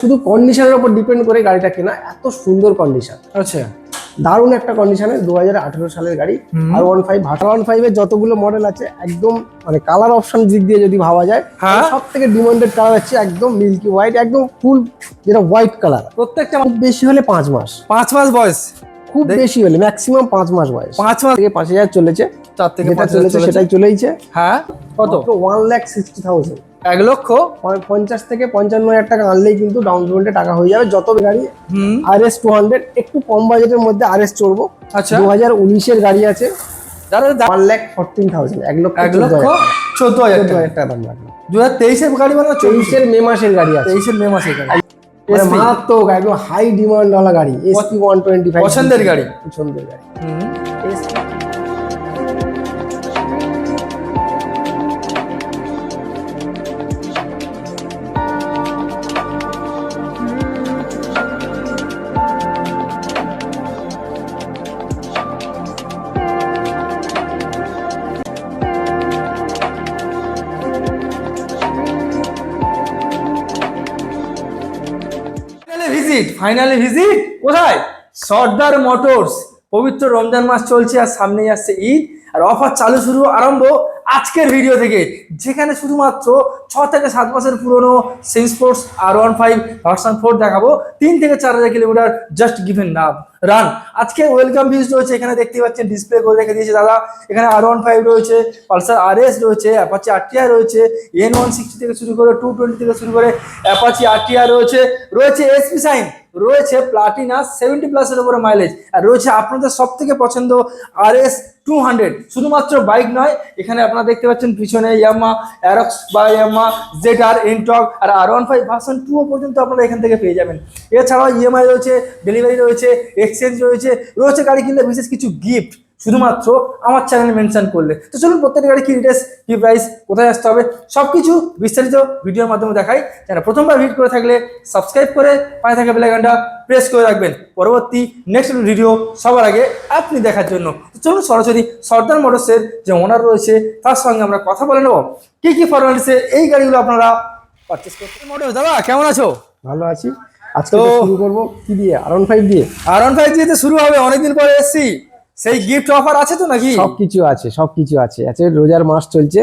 শুধু কন্ডিশনের উপর ডিপেন্ড করে গাড়িটা কেনা। এত সুন্দর কন্ডিশন, আচ্ছা দারুণ একটা কন্ডিশনে 2018 সালের গাড়ি। R15 এর যতগুলো মডেল আছে একদম মানে কালার অপশন দিক দিয়ে যদি ভাবা যায়, হ্যাঁ সব থেকে ডিমান্ডেড কালার হচ্ছে একদম মিল্কি হোয়াইট, একদম ফুল যেটা হোয়াইট কালার। প্রত্যেকটা খুব বেশি হলে 5 মাস, 5 মাস বয়স, খুব বেশি হলে ম্যাক্সিমাম 5 মাস বয়স। 5 মাস থেকে 5,000 চলেছে, 4 থেকে যেটা 5 চলেছে সেটাই চলেইছে। হ্যাঁ কত? 1,60,000, 1 লক্ষ 50 থেকে 55,000 টাকা আনলেই কিন্তু ডাউন পেমেন্টে টাকা হয়ে যাবে। যত গাড়ি RS 200 একটু কম বাজেটের মধ্যে RS চড়বো। আচ্ছা 2019 এর গাড়ি আছে, দাদা 1,14,000, 1,14,000 টাকা দাম লাগবে। 2023 এর গাড়ি মানে 23 এর মে মাসের গাড়ি আছে, 23 এর মে মাসের গাড়ি, মানে মারাত্মক একদম হাই ডিমান্ড ওয়ালা গাড়ি। SP 125 পছন্দের গাড়ি, পছন্দের গাড়ি। SP ফাইনালি ভিজিট কোথায়? সর্দার মোটরস। পবিত্র রমজান মাস চলছে আর সামনেই আসছে ঈদ, আর অফার চালু শুরু আরম্ভ আজকের ভিডিও থেকে, যেখানে শুধুমাত্র 6 থেকে 7 মাসের পুরনো সেন স্পোর্টস R15 ভার্সন 4 দেখাবো। 3 থেকে 4,000 কিলোমিটার জাস্ট গিভেন নাম রান। আজকে ওয়েলকাম ভিউজ রয়েছে, এখানে দেখতে পাচ্ছেন ডিসপ্লে করে রেখে দিয়েছে দাদা। এখানে R15 রয়েছে, পালসার RS রয়েছে, অ্যাপাচি RTR রয়েছে, N160 থেকে শুরু করে 220 থেকে শুরু করে অ্যাপাচি RTR রয়েছে, রয়েছে SP সাইন, রয়েছে প্লাটিনা 70+ এর উপরে মাইলেজ, আর রয়েছে আপনাদের সব থেকে পছন্দ RS 200। শুধুমাত্র বাইক নয়, এখানে আপনারা দেখতে পাচ্ছেন পিছনে ইয়ামাহা অ্যারক্স বা ইয়ামাহা ZR এনটক আর R15 ভার্সন 2 পর্যন্ত আপনারা এখান থেকে পেয়ে যাবেন। এছাড়াও EMI রয়েছে, ডেলিভারি রয়েছে, এক্সচেঞ্জ রয়েছে, রয়েছে গাড়ি কিনলে বিশেষ কিছু গিফট শুধুমাত্র আমার চ্যানেলে মেনশন করলে। তো চলুন প্রত্যেকটা গাড়ি কি ডিটেলস, কি প্রাইস, কোথায় আসতে হবে, সবকিছু বিস্তারিত ভিডিওর মাধ্যমে দেখাই। যারা প্রথমবার ভিজিট করে থাকলে সাবস্ক্রাইব করে পাশে থাকা বেল আইকনটা প্রেস করে রাখবেন পরবর্তী নেক্সট ভিডিও সবার আগে আপনি দেখার জন্য। তো চলুন সরাসরি সর্দার মোটরসের যে ওনার রয়েছে তার সঙ্গে আমরা কথা বলে নেব কি কি ফরম্যালিটিসে এই গাড়িগুলো আপনারা পারচেজ করতে। মোটরস দাদা কেমন আছো? ভালো আছি। আজকে তো শুরু করবো কি দিয়ে? R15 দিয়ে। R15 দিয়ে তো শুরু হবে, অনেকদিন পরে এসেছি। সেই গিফট অফার আছে তো নাকি? সবকিছু আছে, সবকিছু আছে। আছে রোজার মাস চলছে,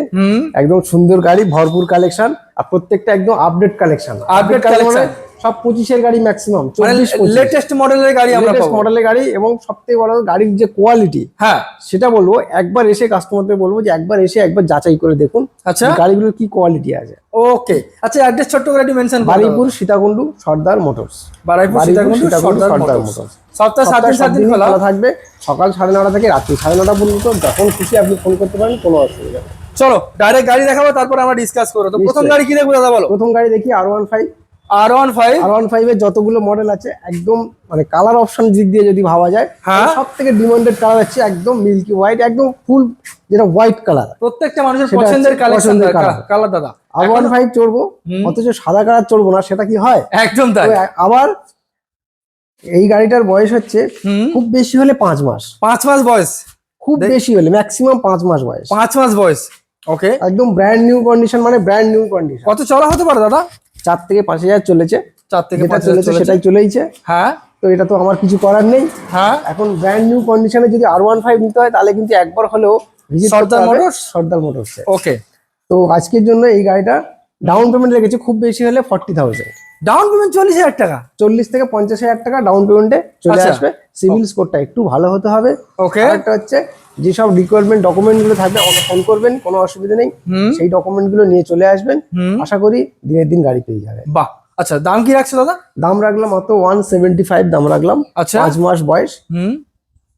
একদম সুন্দর গাড়ি, ভরপুর কালেকশন, আর প্রত্যেকটা একদম আপডেট কালেকশন। আপডেট কালেকশন সব 25 এর গাড়ি, ম্যাক্সিমাম 24 লেটেস্ট মডেলের গাড়ি আমরা লেটেস্ট মডেলের গাড়ি। এবং সবথেকে বড় গাড়ির যে কোয়ালিটি, হ্যাঁ সেটা বলবো একবার এসে কাস্টমারদের বলবো যে একবার এসে একবার যাচাই করে দেখুন আচ্ছা গাড়িগুলোর কি কোয়ালিটি আছে। ওকে আচ্ছা, অ্যাড্রেস ছোট্ট করে একটু মেনশন করুন। বারুইপুর সীতাকুণ্ডু সর্দার মোটরস। বারুইপুর সীতাকুণ্ডু সর্দার মোটরস। সপ্তাহে 7 দিন খোলা থাকবে, সকাল 9:30 থেকে রাত্রি 9:30 পর্যন্ত। যখন খুশি আপনি ফোন করতে পারেন, কোনো অসুবিধা নেই। চলো ডাইরেক্ট গাড়ি দেখাবো, তারপর আমরা ডিসকাস করবো। তো প্রথম গাড়ি কি দেখবো দাদা বলো? প্রথম গাড়ি দেখি R15। R15 এর যতগুলো মডেল আছে একদম মানে কালার অপশন দিক দিয়ে যদি ভাবা যায়, হ্যাঁ সব থেকে ডিমান্ডেড কালার হচ্ছে একদম মিল্কি হোয়াইট, একদম ফুল যেটা হোয়াইট কালার। প্রত্যেকটা মানুষের পছন্দের কালেকশন কালার দাদা। R15 চড়বো, অথচ সাদা কালার চড়বো না, সেটা কি হয়? একদম তাই। আবার এই গাড়িটার বয়স হচ্ছে খুব বেশি হলে 5 মাস, 5 মাস বয়স, খুব বেশি হলে ম্যাক্সিমাম 5 মাস বয়স। 5 মাস বয়স। ওকে একদম ব্র্যান্ড নিউ কন্ডিশন, মানে ব্র্যান্ড নিউ কন্ডিশন। কত চলা হতে পারে দাদা? 4 থেকে 5,000 চলেছে, 4 থেকে যেটা 5,000 চলেছে সেটাই চলেইছে। হ্যাঁ তো এটা তো আমার কিছু করার নেই। হ্যাঁ এখন ব্র্যান্ড নিউ কন্ডিশনে যদি R15 নিতে হয়, তাহলে কিন্তু একবার হলেও ভিজিট করতে হবে সর্দার মোটরস। ওকে তো আজকের জন্য এই গাড়িটা ডাউন পেমেন্ট লেগেছে খুব বেশি হলে 40,000। ডাউন পেমেন্ট 40,000 টাকা, 40 থেকে 50,000 টাকা ডাউন পেমেন্টে চলে আসবে। সিভিল স্কোরটা একটু ভালো হতে হবে। ওকে একটা হচ্ছে যেসব রিকোয়ারমেন্ট ডকুমেন্ট গুলো থাকবে আমাকে ফোন করবেন, কোনো অসুবিধা নেই। সেই ডকুমেন্ট গুলো নিয়ে চলে আসবেন, আশা করি দিনের দিন গাড়ি পেয়ে যাবে। বাহ আচ্ছা, দাম কি রাখছো দাদা? দাম রাখলাম মাত্র 175 দাম রাখলাম। আচ্ছা 5 মাস বয়স,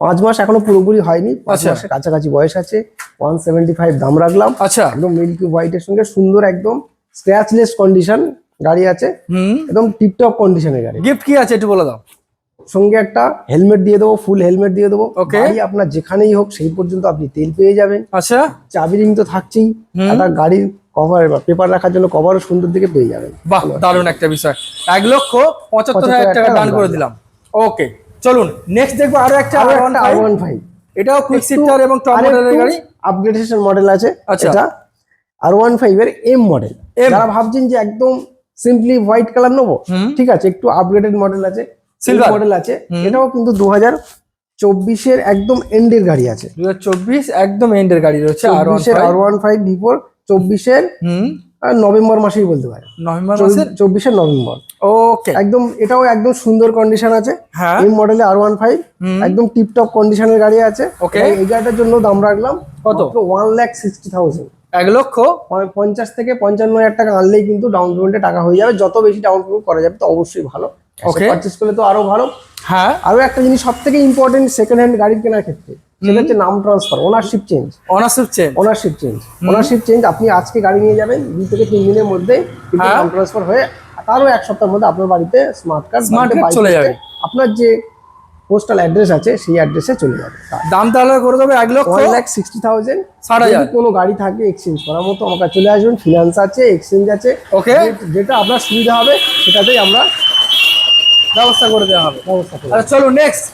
5 মাস এখনো পুরোপুরি হয়নি, 5 মাসের কাছাকাছি বয়স আছে। 175 দাম রাখলাম। আচ্ছা একদম মিল্কি হোয়াইটের সঙ্গে সুন্দর একদম স্ক্র্যাচলেস কন্ডিশন গাড়ি আছে, একদম টিপটপ কন্ডিশনের গাড়ি। গিফট কি আছে একটু বলে দাও। সঙ্গে একটা হেলমেট দিয়ে দেবো, ফুল হেলমেট দিয়ে দেবো। Okay. গাড়ি আপনার যেখানেই হোক সেই পর্যন্ত আপনি তেল পেয়ে যাবেন। আচ্ছা চাবি রিং তো থাকছেই, একটা গাড়ির কভার বা পেপার রাখার জন্য কভারও সুন্দর দিকে পেয়ে যাবেন। বাহ দারুণ একটা বিষয়। 1,75,000 টাকা দান করে দিলাম। ওকে চলুন নেক্সট দেখবো আরো একটা R15। এটাও কুইক শিফটার এবং টপ মডেলের গাড়ি, আপগ্রেডেশন মডেল আছে। আচ্ছা। এটা R15 এর M মডেল। যারা ভাবছেন যে একদম সিম্পলি হোয়াইট কালার নেবো, হুম। ঠিক আছে, একটু আপগ্রেডেড মডেল আছে, Silver? মডেল আছে, হুম। এটাও কিন্তু 2024-এর একদম এন্ডের গাড়ি আছে। 2024 একদম এন্ডের গাড়ি রয়েছে আর 24-এর R15 V4, 24-এর হুম নভেম্বর মাসেই বলতে পারে, নভেম্বর মাসের 24-এর নভেম্বর। ওকে একদম এটাও একদম সুন্দর কন্ডিশন আছে। হ্যাঁ এই মডেলে R15 হুম। একদম টিপটপ কন্ডিশনের গাড়ি আছে। Okay. এবং এই গাড়িটার জন্য দাম রাখলাম কত? 1,60,000। 1,00,000 50 থেকে 55,000 টাকা আনলেই কিন্তু ডাউন পেমেন্টে টাকা হয়ে যাবে। যত বেশি ডাউন পেমেন্ট করা যাবে তো অবশ্যই ভালো, Okay. পারচেস করলে তো আরো ভালো। হ্যাঁ আরো একটা জিনিস সব থেকে ইম্পর্টেন্ট সেকেন্ড হ্যান্ড গাড়ি কেনার ক্ষেত্রে, সেটা হচ্ছে নাম transfer, ownership change. Ownership change ownership change আপনি আজকে গাড়ি নিয়ে যাবেন, 2 থেকে 3 দিনের মধ্যে কিন্তু হ্যাঁ। নাম ট্রান্সফার হয়ে তারও 1 সপ্তাহের মধ্যে আপনার বাড়িতে স্মার্ট কার্ড চলে যাবে। আপনার যে পোস্টাল অ্যাড্রেস আছে সেই অ্যাড্রেসে চলে যাবে। দাম তাহলে করে দেবে 1,00,000 1,60,000। 60,000 যদি কোনো গাড়ি থাকে এক্সচেঞ্জ করার মতো আমার কাছে চলে আসবেন, ফিনান্স আছে, এক্সচেঞ্জ আছে, ওকে যেটা আপনার সুবিধা হবে সেটাতেই আমরা ব্যবস্থা করে দেওয়া হবে। ব্যবস্থা করব। আচ্ছা চলো নেক্সট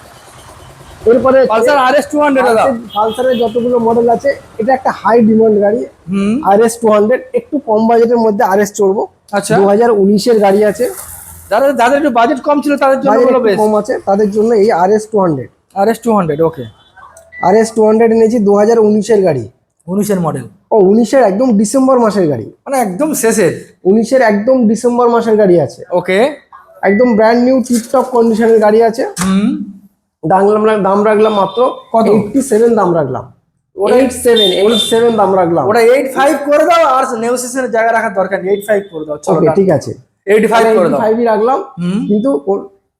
এরপরে পালসার RS 200 দাদা। পালসারের যতগুলো মডেল আছে, এটা একটা হাই ডিমান্ড গাড়ি, হুম RS 200। একটু কম বাজেটের মধ্যে RS চড়বো। আচ্ছা 2019-এর গাড়ি আছে, যাদের যাদের একটু বাজেট কম ছিল তাদের জন্য বাজেট হলো একটু বেশ কম আছে, তাদের জন্য এই RS 200। RS 200 ওকে RS 200 এনেছি 2019-এর গাড়ি। 19 এর মডেল, ও 19-এর একদম ডিসেম্বর মাসের গাড়ি, মানে একদম শেষের। 19-এর একদম ডিসেম্বর মাসের গাড়ি আছে, ওকে একদম ব্র্যান্ড নিউ টিপটপ কন্ডিশনের গাড়ি আছে। হুম দাম রাখলাম মাত্র কত? 87 দাম রাখলাম। ওটা 87 দাম রাখলাম। ওটা 85 করে দাও, আর নেগোসিয়েশনের জায়গা রাখার দরকার নেই, 85 করে দাও চলো ওকে ঠিক আছে, 85 করে দাও। 85 রাখলাম, হুম কিন্তু ওর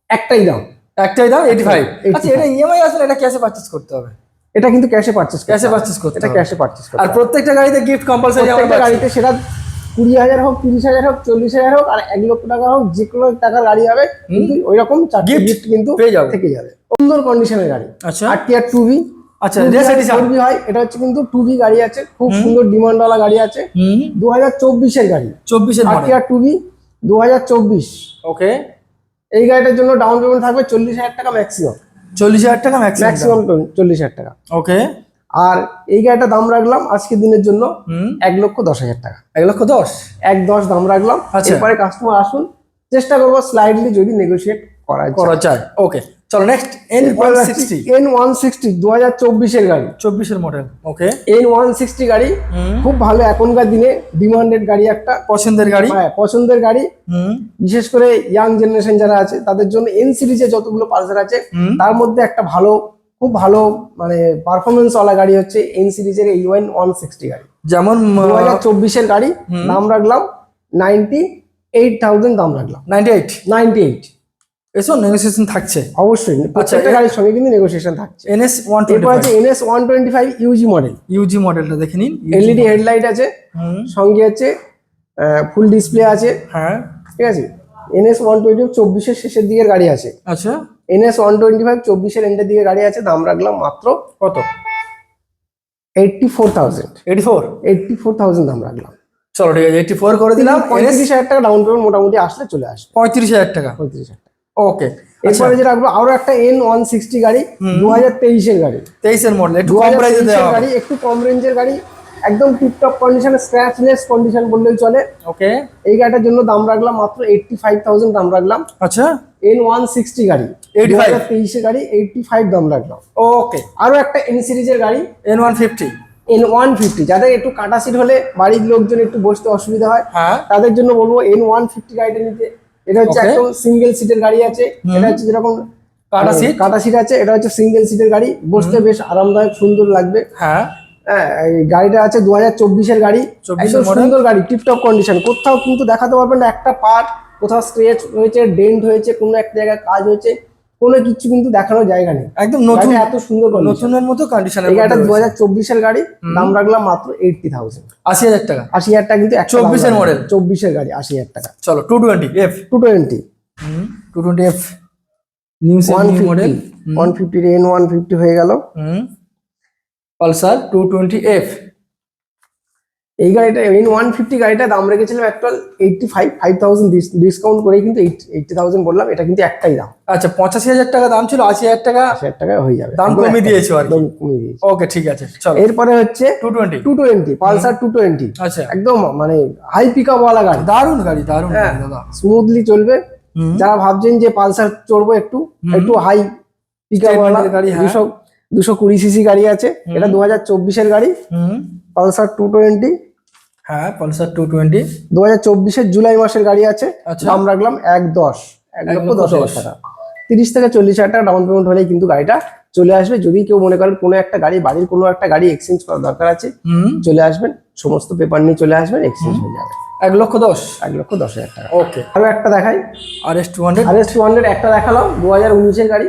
একটাই দাম, একটাই দাও 85। 85 আচ্ছা এটা ইএমআই আসলে এটা ক্যাশে পারচেজ করতে হবে? এটা কিন্তু ক্যাশে পারচেস ক্যাশে পারচেজ করতে এটা হবে। ক্যাশে পারচেস করতে আর হবে। প্রত্যেকটা গাড়িতে গিফট কম্পালসারি আমরা প্রত্যেকটা পাচ্ছি। গাড়িতে সেটা 20,000 হোক, 30,000 হোক, 40,000 হোক, আর 1,00,000 টাকা হোক, যে কোনো টাকার গাড়ি হবে কিন্তু ওই রকম 4টি Gift গিফট কিন্তু পেয়ে যাবো। থেকে যাবে। সুন্দর কন্ডিশনের গাড়ি, আচ্ছা RTR 2V। আচ্ছা রেস এডিশন। 4V হয়, এটা হচ্ছে কিন্তু 2V গাড়ি আছে, খুব সুন্দর ডিমান্ড ওয়ালা গাড়ি আছে। হুম 2024-এর গাড়ি, 24 এর মডেল RTR 2V 2024। ওকে এই গাড়িটার জন্য ডাউন পেমেন্ট থাকবে 40,000 টাকা ম্যাক্সিমাম, 40,000 টাকা ম্যাক্সিমাম। 40,000 টাকা। ওকে আর এই গাড়িটা দাম রাখলাম আজকের দিনের জন্য হুম 1,10,000 টাকা। 1,10,000 1,10 দাম রাখলাম। আচ্ছা। এরপরে কাস্টমার আসুন, চেষ্টা করবো স্লাইডলি যদি নেগোশিয়েট করা করা যায়। যায়। ওকে চলো নেক্সট N160 N160 2024-এর গাড়ি, 24 এর মডেল। ওকে N160 গাড়ি হুম খুব ভালো, এখনকার দিনে ডিমান্ডেড গাড়ি একটা, পছন্দের গাড়ি। হ্যাঁ পছন্দের গাড়ি। হুম বিশেষ করে ইয়াং জেনারেশন যারা আছে তাদের জন্য এন সিরিজে যতগুলো পালসার আছে হুম তার মধ্যে একটা ভালো, খুব ভালো মানে পারফরমেন্স ওয়ালা গাড়ি হচ্ছে এন সিরিজের এই N160 গাড়ি। যেমন 2024-এর গাড়ি, দাম রাখলাম 98,000 দাম রাখলাম। 98 98 এসো নেগোসিয়েশন থাকছে। অবশ্যই প্রত্যেকটা গাড়ির সঙ্গে কিন্তু নেগোসিয়েশন থাকছে। NS এরপর আছে 125 NS 125 ইউজি মডেল, ইউজি মডেলটা দেখে নিন। এলইডি হেডলাইট আছে, হুম সঙ্গে আছে ফুল ডিসপ্লে আছে, হ্যাঁ ঠিক আছে। NS 125 24-এর শেষের দিকের গাড়ি আছে, আচ্ছা NS 125 24-এর এন্ডের দিকে গাড়ি আছে, দাম রাখলাম মাত্র কত? 84,000। 84,000 দাম রাখলাম। চলো ঠিক আছে 84 করে দিলাম। 35,000 টাকা ডাউন পেমেন্ট মোটামুটি আসলে চলে আসবে। 35,000 টাকা 35,000 টাকা। ওকে এরপরে যে রাখবো আরো একটা N160 গাড়ি, 2023-এর গাড়ি, 23 এর মডেল, একটু কম প্রাইসে 2023-এর দেওয়া হবে। গাড়ি, একটু কম রেঞ্জের গাড়ি, একদম টিপটপ কন্ডিশনে, স্ক্র্যাচলেস কন্ডিশন বললেই চলে। ওকে এই গাড়িটার জন্য দাম রাখলাম মাত্র 85,000 দাম রাখলাম। আচ্ছা N160 গাড়ি, 85 2023-এর গাড়ি, 85 দাম রাখলাম। ওকে আরো একটা এন সিরিজের গাড়ি N150 N150, যাদের একটু কাটা সিট হলে বাড়ির লোকজন একটু বসতে অসুবিধা হয় হ্যাঁ তাদের জন্য বলবো N150 গাড়িটা নিতে। এটা হচ্ছে Okay. একদম সিঙ্গেল সিটের গাড়ি আছে, এটা হচ্ছে যেরকম কাটা seat? কাটা সিট আছে, এটা হচ্ছে সিঙ্গেল সিটের গাড়ি, বসতে বেশ আরামদায়ক সুন্দর লাগবে। হ্যাঁ হ্যাঁ, এই গাড়িটা আছে 2024-এর গাড়ি, 24-এর একদম model? সুন্দর গাড়ি, টিপটপ কন্ডিশন, কোথাও কিন্তু দেখাতে পারবেন না একটা পার্ট, কোথাও স্ক্র্যাচ হয়েছে, ডেন্ট হয়েছে, কোনো একটা জায়গায় কাজ হয়েছে, কোনো কিছু কিন্তু দেখানোর জায়গা নেই। একদম নতুন, গাড়িটা এত সুন্দর condition। নতুনের মতো কন্ডিশনের এই গাড়িটা মধ্যে রয়েছে। 2024-এর গাড়ি, দাম রাখলাম মাত্র 80,000। 80,000 টাকা। 80,000 টাকা কিন্তু 24-এর model? 24-এর গাড়ি 80,000 টাকা। চলো 220F 220 220F new model 150 N150 হয়ে গেল। পালসার 220F এই গাড়িটা N150 গাড়িটা দাম রেখেছিলাম অ্যাকচুয়াল 5,000 ডিসকাউন্ট করে কিন্তু 80,000 বললাম, এটা কিন্তু একটাই দাম। আচ্ছা 85,000 টাকা দাম ছিল, 80,000 টাকা 80,000 টাকায় হয়ে যাবে, দাম একদম কমিয়ে একটাই, দিয়েছো আর কি। একদম কমিয়ে দিয়েছি। ওকে ঠিক আছে চলো। এরপরে হচ্ছে 220 220 পালসার 220। আচ্ছা একদম মানে হাই পিকআপ ওয়ালা গাড়ি, দারুণ গাড়ি দারুণ হ্যাঁ গাড়ি দাদা। স্মুথলি চলবে। যারা ভাবছেন যে পালসার চড়বো একটু একটু হাই পিকআপ ওয়ালা Statement এর গাড়ি, হ্যাঁ। 220 সিসি গাড়ি আছে, এটা 2024-এর গাড়ি পালসার 220। হ্যাঁ পালসার 220 2024-এর জুলাই মাসের গাড়ি আছে, আচ্ছা। দাম রাখলাম 1,10,000 টাকা। 30 থেকে 40,000 টাকা ডাউন পেমেন্ট হলেই কিন্তু গাড়িটা চলে আসবে। যদি কেউ মনে করেন কোনো একটা গাড়ি, বাড়ির কোনো একটা গাড়ি এক্সচেঞ্জ করার দরকার আছে, চলে আসবেন, সমস্ত পেপার নিয়ে চলে আসবেন, এক্সচেঞ্জ হয়ে যাবে। 1,10,000 1,10,000 টাকা। ওকে। আরো একটা দেখাই, RS200 RS200 একটা দেখালাম 2019-এর গাড়ি।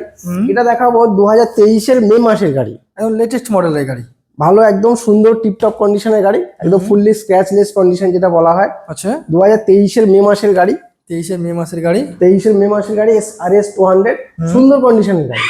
এটা দেখাবো 2023-এর মে মাসের গাড়ি, একদম লেটেস্ট মডেলের গাড়ি। ভালো একদম সুন্দর টিপটপ কন্ডিশনের গাড়ি, একদম ফুললি স্ক্র্যাচলেস কন্ডিশন যেটা বলা হয়। আচ্ছা 2023-এর মে মাসের গাড়ি, 23 মে মাসের গাড়ি। 23-এর মে মাসের গাড়ি RS200, সুন্দর কন্ডিশনের গাড়ি।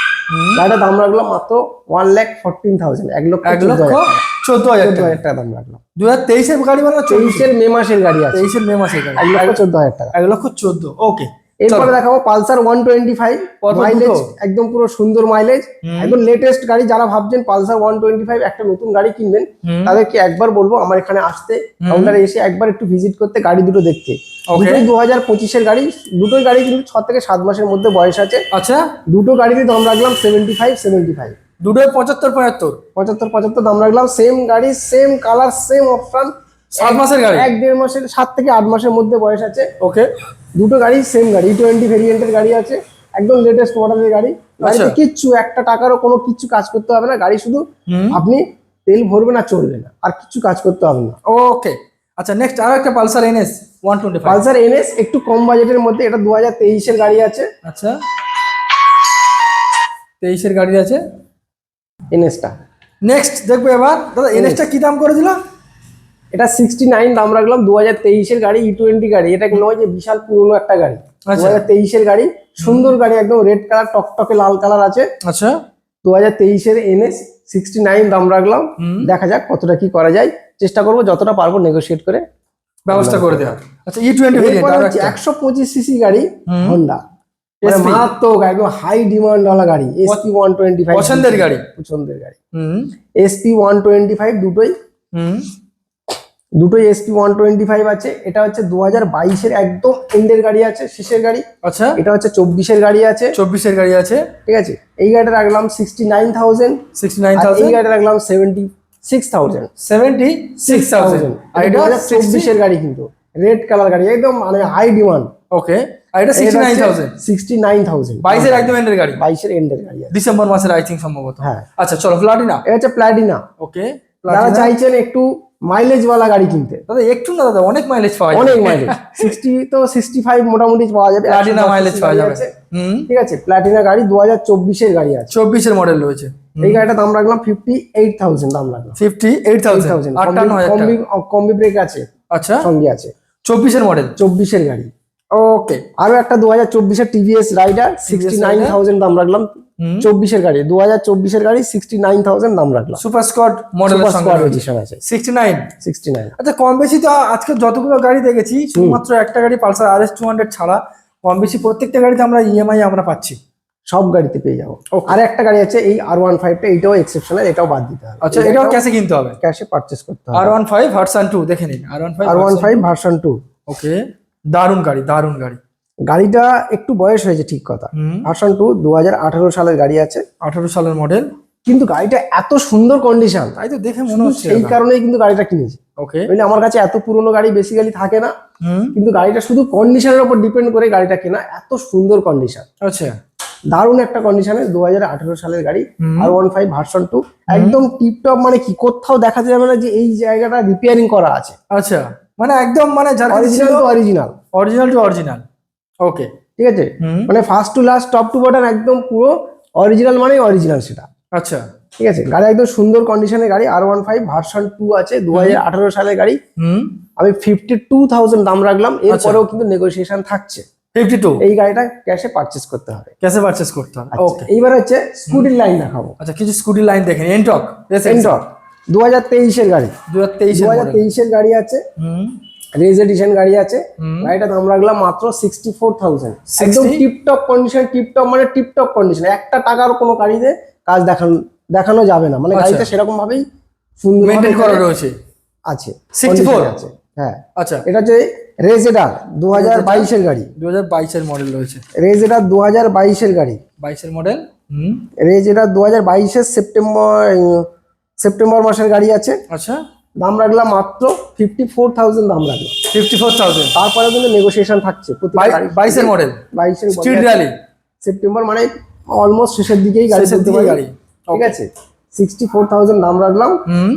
গাড়িটা দাম রাখলাম মাত্র 1,14,000, 1,14,000 টাকা দাম রাখলাম। 2023-এর গাড়ি মানে 23-এর মে মাসের গাড়ি আছে, 23-এর মে মাসের গাড়ি, 1,14,000 টাকা। 1,14,000 ওকে। এরপরে দেখাবো পালসার 125, পরপর মাইলেজ দুটো? একদম পুরো সুন্দর মাইলেজ, একদম লেটেস্ট গাড়ি। যারা ভাবছেন পালসার 125 একটা নতুন গাড়ি কিনবেন, তাদেরকে একবার বলবো আমার এখানে আসতে, কাউন্টারে এসে একবার একটু ভিজিট করতে, গাড়ি দুটো দেখতে। দুটোই 2025-এর গাড়ি, দুটোই গাড়ি কিন্তু 6 থেকে 7 মাসের মধ্যে বয়স আছে। আচ্ছা দুটো গাড়িতে দাম রাখলাম 75 দুটোই 75 দাম রাখলাম। সেম গাড়ি, সেম কালার, সেম অপশন, 7 মাসের গাড়ি। 1-1.5 মাসের, 7 থেকে 8 মাসের মধ্যে বয়স আছে। ওকে দুটো গাড়ি সেম গাড়ি, E20 ভেরিয়েন্টের গাড়ি আছে, একদম লেটেস্ট মডেলের গাড়ি। গাড়িতে কিচ্ছু একটা টাকারও কোনো কিছু কাজ করতে হবে না, গাড়ি শুধু আপনি তেল ভরবেন আর চলবে না, আর কিছু কাজ করতে হবে না। ওকে আচ্ছা নেক্সট আরো একটা পালসার NS 125। পালসার NS একটু কম বাজেটের মধ্যে, এটা 2023-এর গাড়ি আছে। আচ্ছা 23-এর গাড়ি আছে NS-টা নেক্সট দেখবো এবার দাদা। NS-টা কি দাম করে দিল? এটা 69 দাম রাখলাম। 2023-এর গাড়ি, E20 গাড়ি, এটা নয় যে বিশাল পুরনো একটা গাড়ি। 2023-এর গাড়ি, সুন্দর গাড়ি, একদম রেড কালার, টকটকে লাল কালার আছে। আচ্ছা 2023-এর NS 69 দাম রাখলাম। দেখা যাক কতটা কি করা যায়, চেষ্টা করবো যতটা পারবো নেগোশিয়েট করে ব্যবস্থা করে দেওয়া। আচ্ছা E20 ভেরিয়েন্ট আর একটা 125 সিসি গাড়ি হন্ডা, মানে মারাত্মক একদম হাই ডিমান্ড ওয়ালা গাড়ি। SP 125 পছন্দের গাড়ি। SP 125 দুটোই SP 125 আছে। এটা হচ্ছে 2022-এর একদম এন্ডের গাড়ি আছে, শেষের গাড়ি। আচ্ছা এটা হচ্ছে 24-এর গাড়ি আছে। 24-এর গাড়ি আছে, ঠিক আছে। এই গাড়িটা রাখলাম 69,000। এই গাড়িটা রাখলাম 76,000। আর এটা 24-এর গাড়ি, কিন্তু রেড কালার গাড়ি, একদম মানে হাই ডিমান্ড। ওকে আর এটা 69,000। 22-এর একদম এন্ডের গাড়ি, 22-এর এন্ডের গাড়ি আছে, ডিসেম্বর মাসের আই থিঙ্ক সম্ভবত। হ্যাঁ আচ্ছা চলো প্লাটিনা। এটা হচ্ছে প্লাটিনা। ওকে যারা চাইছেন একটু মাইলেজ ওয়ালা গাড়ি কিনতে, দাদা একটু না দাদা অনেক মাইলেজ পাওয়া যাবে, অনেক মাইলেজ 60 তো 65 মোটামুটি পাওয়া যাবে। প্লাটিনা মাইলেজ পাওয়া যাবে। ঠিক আছে, প্লাটিনা গাড়ি 2024-এর গাড়ি আছে, 24-এর মডেল রয়েছে। এই গাড়িটা দাম রাখলাম 58,000 দাম রাখলাম। 58,000 কম্বি ব্রেক আছে, আচ্ছা সঙ্গে আছে। 24-এর মডেল, 24-এর গাড়ি। ওকে আরো একটা 2024-এর TVS রাইডার 69,000 দাম রাখলাম। 24-এর গাড়ি, 2024-এর গাড়ি 69,000 দাম রাখলাম। সুপার স্কোয়াড মডেলের সঙ্গে এডিশন আছে 69। আচ্ছা কম বেশি তো আজকে যতগুলো গাড়ি দেখেছি, শুধুমাত্র একটা গাড়ি পালসার RS200 ছাড়া কম বেশি প্রত্যেকটা গাড়িতে আমরা EMI আমরা পাচ্ছি, সব গাড়িতে পেয়ে যাবো। আর একটা গাড়ি আছে এই R15টা, এটাও এক্সেপশনাল, এটাও বাদ দিতে হবে। আচ্ছা এটাও ক্যাশে কিনতে হবে, ক্যাশে পারচেজ করতে হবে। R15 ভার্সন 2 দেখে নিন, R15 ভার্সন 2। ওকে দারুণ গাড়ি, দারুণ গাড়ি। গাড়িটা একটু বয়স হয়েছে ঠিক কথা, ভার্সন 2 2018 সালের গাড়ি আছে, 18 সালের মডেল, কিন্তু গাড়িটা এত সুন্দর কন্ডিশন, তাই তো দেখে মনে হচ্ছে। এই কারণেই কিন্তু গাড়িটা কিনেছি। ওকে বুঝলি, আমার কাছে এত পুরনো গাড়ি বেসিক্যালি থাকে না, কিন্তু গাড়িটা শুধু কন্ডিশনের উপর ডিপেন্ড করে গাড়িটা কেনা। এত সুন্দর কন্ডিশন, আচ্ছা দারুণ একটা কন্ডিশনে 2018 সালের গাড়ি R15 ভার্সন 2, একদম টিপটপ, মানে কি কোথাও দেখা যাবে না যে এই জায়গাটা রিপেয়ারিং করা আছে। আচ্ছা মানে একদম মানে original to original, original to original. Okay ঠিক আছে, মানে first to last top to bottom একদম পুরো অরিজিনাল, মানে অরিজিনাল সেটা। আচ্ছা ঠিক আছে, গাড়ি একদম সুন্দর কন্ডিশনের গাড়ি, R15 ভার্সন 2 আছে, 2018 সালের গাড়ি। আমি 52,000 দাম রাখলাম, এরপরেও কিন্তু নেগোসিয়েশন থাকছে। 52 এই গাড়িটা ক্যাশে পারচেজ করতে হবে, ক্যাশে পারচেজ করতে হবে। ওকে এইবার হচ্ছে স্কুটির লাইন দেখাবো। আচ্ছা কিছু স্কুটির লাইন দেখেন। এনটক 2023-এর গাড়ি, 2023 2023-এর গাড়ি আছে, রেজ এডিশন গাড়ি আছে। গাড়িটা দাম রাখলাম মাত্র 64,000। একদম টিপটপ কন্ডিশন, টিপটপ মানে টিপটপ কন্ডিশন, একটা টাকার কোনো গাড়িতে কাজ দেখানো যাবে না, মানে গাড়িটা সেরকম ভাবেই সুন্দর মেইনটেইন করা রয়েছে আছে। 64 আছে, হ্যাঁ। আচ্ছা, এটা হচ্ছে রেজেডার 2022-এর গাড়ি, 2022-এর মডেল রয়েছে। রেজেডার 2022-এর গাড়ি, 22-এর মডেল। রেজেডার 2022-এর সেপ্টেম্বর মাসের গাড়ি আছে। আচ্ছা, দাম রাখলাম মাত্র 54,000 দাম রাখলাম। 54,000। তারপরে কিন্তু নেগোসিয়েশন থাকছে। 22-এর মডেল, 22-এর স্ট্রিট র্যালি, সেপ্টেম্বর মানে অলমোস্ট শেষের দিকেই গাড়ি চলতে পারে, গাড়ি। ঠিক আছে। 64,000 দাম রাখলাম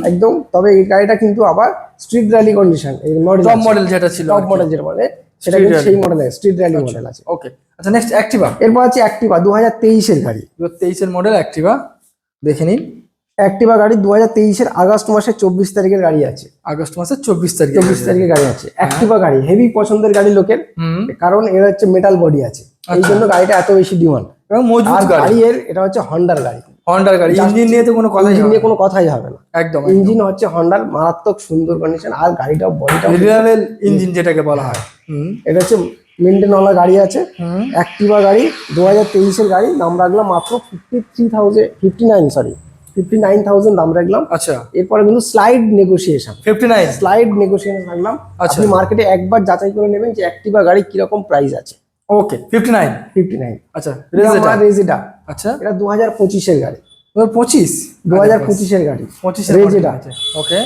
একদম। তবে এই গাড়িটা কিন্তু আবার স্ট্রিট র্যালি কন্ডিশন, এই মডেল টপ মডেল যেটা ছিল, টপ মডেল যেটা বলে সেটা কিন্তু সেই মডেলে স্ট্রিট র্যালি মডেল আছে। ওকে, আচ্ছা নেক্সট অ্যাক্টিভা। এরপর আছে অ্যাক্টিভা 2023-এর গাড়ি, 2023-এর মডেল অ্যাক্টিভা, দেখে নিন। অ্যাক্টিভা গাড়ি 2023-এর আগস্ট মাসের 24 তারিখের গাড়ি আছে। আগস্ট মাসের 24 তারিখে, 24 তারিখে গাড়ি আছে। অ্যাক্টিভা গাড়ি হেভি পছন্দের গাড়ি লোকের, কারণ এর হচ্ছে মেটাল বডি আছে, এই জন্য গাড়িটা এত বেশি ডিমান্ড এবং মজবুত গাড়ি। এর এটা হচ্ছে হন্ডার গাড়ি, হন্ডার গাড়ি, ইঞ্জিন নিয়ে তো কোনো কথাই হবে না, কোনো কথাই হবে না একদম। ইঞ্জিন হচ্ছে হন্ডার, মারাত্মক সুন্দর কন্ডিশন, আর গাড়িটা বডিটা রিলায়েবল ইঞ্জিন যেটাকে বলা হয়। এটা হচ্ছে মেনটেন ওয়ালা গাড়ি আছে। অ্যাক্টিভা গাড়ি 2023-এর গাড়ি, দাম রাখলাম মাত্র 59,000 দাম রাখলাম। আচ্ছা, এরপরে কিন্তু স্লাইড নেগোসিয়েশন, 59 রাখলাম। আচ্ছা, আপনি মার্কেটে একবার যাচাই করে নেবেন যে অ্যাক্টিভা গাড়ি কিরকম প্রাইস আছে। ওকে, 59। আচ্ছা, রেজেডা, আচ্ছা, এটা 2025-এর গাড়ি, 2025-এর গাড়ি, 25-এর রেজেডা। ওকে,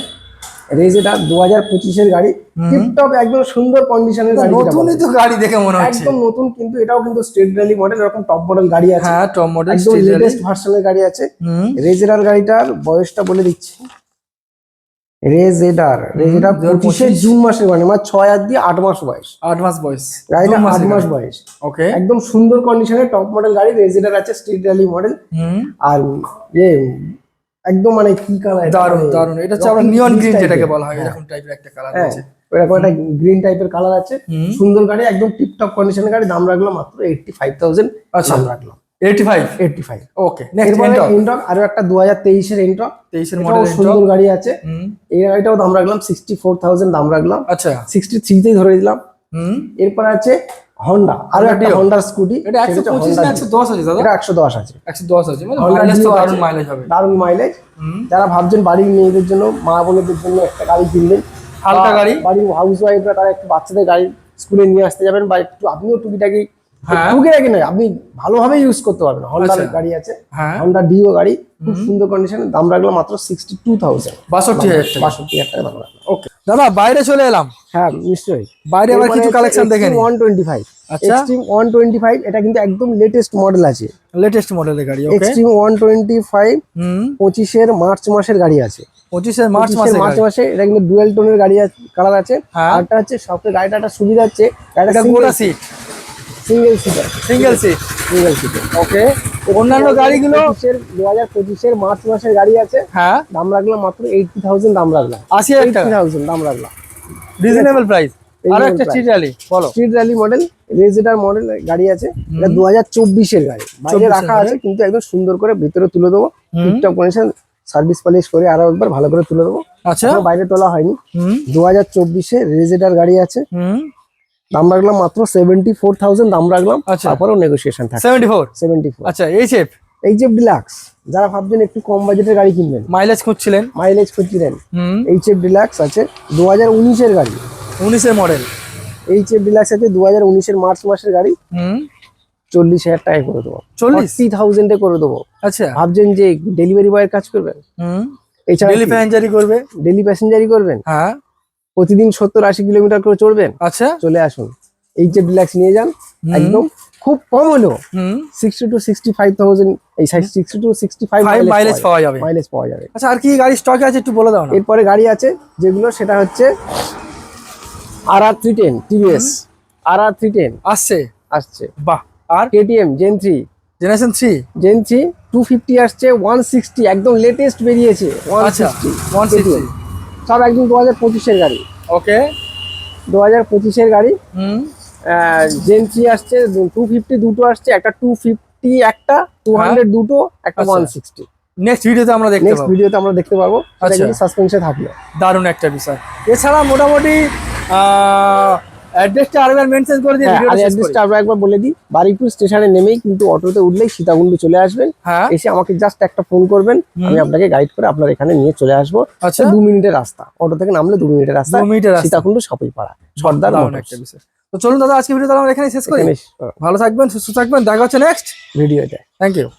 রেজেডা 2025-এর গাড়ি, টিপটপ একদম সুন্দর কন্ডিশনের গাড়ি, নতুনই তো গাড়ি দেখে মনে হচ্ছে, একদম নতুন। কিন্তু এটাও কিন্তু স্ট্রিট র্যালি মডেল, এরকম টপ মডেল গাড়ি আছে। হ্যাঁ, টপ মডেল, একদম লেটেস্ট ভার্সনের গাড়ি আছে। রেজেডার গাড়িটার বয়সটা বলে দিচ্ছি। রেজেডার 25-এর জুন মাসের গাড়ি, মানে 6 আর দিয়ে 8 মাস বয়স, 8 মাস বয়স, গাড়িটা 8 মাস বয়স। ওকে, একদম সুন্দর কন্ডিশনের টপ মডেল গাড়ি, রেজেডার আছে, স্ট্রিট র্যালি মডেল। আর একদম মানে কি কালার, দারুন দারুন। এটা হচ্ছে আমরা নিয়ন গ্রিন যেটাকে বলা হয়, এরকম টাইপের একটা কালার আছে, এরকম একটা গ্রিন টাইপের কালার আছে। সুন্দর গাড়ি, একদম টিপটপ কন্ডিশনের গাড়ি, দাম রাখলাম মাত্র 85,000 দাম রাখলাম। 85। ওকে, নেক্সট এনটক, আরো একটা 2023-এর এনটক, 23-এর মডেল সুন্দর গাড়ি আছে। এই গাড়িটাও দাম রাখলাম 64,000 দাম রাখলাম। আচ্ছা, 63-তেই ধরে দিলাম। এরপর আছে হন্ডা, আরো একটা হন্ডার স্কুটি, এটা 125 না 110 আছে দাদা? এটা 110 আছে, 110 আছে, মানে মাইলেজ তো দারুণ মাইলেজ হবে, দারুণ মাইলেজ। যারা ভাবছেন বাড়ির মেয়েদের জন্য, মা বোনদের জন্য একটা গাড়ি কিনবেন, হালকা গাড়ি, বাড়ির হাউস ওয়াইফরা তারা একটু বাচ্চাদের গাড়ি স্কুলে নিয়ে আসতে যাবেন, বা একটু আপনিও টুকিটাকি, টুকিটাকি নয়, আপনি ভালোভাবে ইউজ করতে পারবেন। হন্ডার গাড়ি আছে, হন্ডা ডিও গাড়ি, খুব সুন্দর কন্ডিশনের, দাম রাখলাম মাত্র 62,000, 62,000 টাকা দাম রাখলাম। ওকে দাদা, বাইরে চলে এলাম। হ্যাঁ নিশ্চয়ই, বাইরে আবার কিছু কালেকশন দেখেন। 125, আচ্ছা, এক্সট্রিম 125, এটা কিন্তু একদম লেটেস্ট মডেল আছে, লেটেস্ট মডেলের গাড়ি। ওকে, এক্সট্রিম 125 25-এর মার্চ মাসের গাড়ি আছে, 25-এর মার্চ মাসে। এটা কিন্তু ডুয়াল টোনের গাড়ি কালার আছে। আরটা হচ্ছে সবথেকে গাড়িটা একটা সুবিধা আছে, গাড়িটা গোটা সিট, সিঙ্গেল সিট। ওকে, অন্যান্য গাড়িগুলো 2025-এর মার্চ মাসের গাড়ি আছে। হ্যাঁ, দাম রাখলাম মাত্র 80,000 দাম রাখলাম, 80,000 দাম রাখলাম, রিজনেবল প্রাইস। আর একটা স্ট্রিট র্যালি, বলো। স্ট্রিট র্যালি মডেল, রেজেডার মডেল গাড়ি আছে, এটা 2024-এর গাড়ি, বাইরে রাখা আছে, কিন্তু একদম সুন্দর করে ভিতরে তুলে দেবো, টিপটপ কন্ডিশন, সার্ভিস পলিশ করে আরো একবার ভালো করে তুলে দেবো। আচ্ছা, বাইরে তোলা হয়নি। 2024-এর রেজেডার গাড়ি আছে, দাম রাখলাম মাত্র 74,000 দাম রাখলাম। তারপরেও নেগোসিয়েশন থাকে। 74। আচ্ছা, এইচএফ ডিলাক্স, যারা ভাবছেন একটু কম বাজেটের গাড়ি কিনবেন, মাইলেজ খুঁজছিলেন, এইচএফ ডিলাক্স আছে 2019-এর গাড়ি, 19-এর মডেল। এইচএফ ডিলাক্স আছে 2019-এর মার্চ মাসের গাড়ি, 40,000 টাকা করে দেবো, 40,000 করে দেবো। আচ্ছা, ভাবছেন যে ডেলিভারি বয়ের কাজ করবেন, এছাড়া ডেলি প্যাসেঞ্জারি করবেন, হ্যাঁ, প্রতিদিন 70-80 কিলোমিটার করে চড়বেন, আচ্ছা, চলে আসুন, এইচএফ ডিলাক্স নিয়ে যান, একদম খুব কম হলো 60 to 65,000, এই 60 to 65 মাইলেজ পাওয়া যাবে। আচ্ছা, আর কি গাড়ি স্টকে আছে একটু বলে দাও না। এরপরে গাড়ি আছে যেগুলো, সেটা হচ্ছে RR310 টিভিএস, RR310 আসছে, বাহ। আর KTM Gen 3 জেনারেশন 3 250 আসছে, 160 একদম লেটেস্ট বেরিয়েছে, 160 সব একদম 2025-এর গাড়ি। ওকে, 2025-এর গাড়ি। Gen 3 আসছে, 250 দুটো আসছে, একটা 250, একটা 200 দুটো, একটা 160। নেক্সট ভিডিওতে আমরা দেখতে নেক্সট পাবো। ভিডিওতে আমরা দেখতে পারবো, সেটা আচ্ছা। কিন্তু সাসপেন্সে থাকলো। দারুণ একটা বিষয়। এছাড়া মোটামুটি অ্যাড্রেসটা আরেকবার মেনশন করে দিয়ে হ্যাঁ, ভিডিওটা আর শেষ করি। অ্যাড্রেসটা আমরা একবার বলে দিই। বারুইপুর স্টেশনে নেমেই কিন্তু অটোতে উঠলেই সীতাকুণ্ড চলে আসবেন। হ্যাঁ এসে আমাকে জাস্ট একটা ফোন করবেন, আমি আপনাকে গাইড করে আপনার এখানে নিয়ে চলে আসবো। আচ্ছা। 2 মিনিটের রাস্তা, অটো থেকে নামলে 2 মিনিটের রাস্তা, 2 মিনিটের রাস্তা। সীতাকুণ্ড সাপুইপাড়া, সর্দার দারুণ মোটরস। একটা বিষয়। তো চলুন দাদা, আজকে ভিডিওটা আমরা এখানে শেষ করি। এখানে ভালো থাকবেন, সুস্থ থাকবেন, দেখা হচ্ছে নেক্সট ভিডিওতে। Thank you.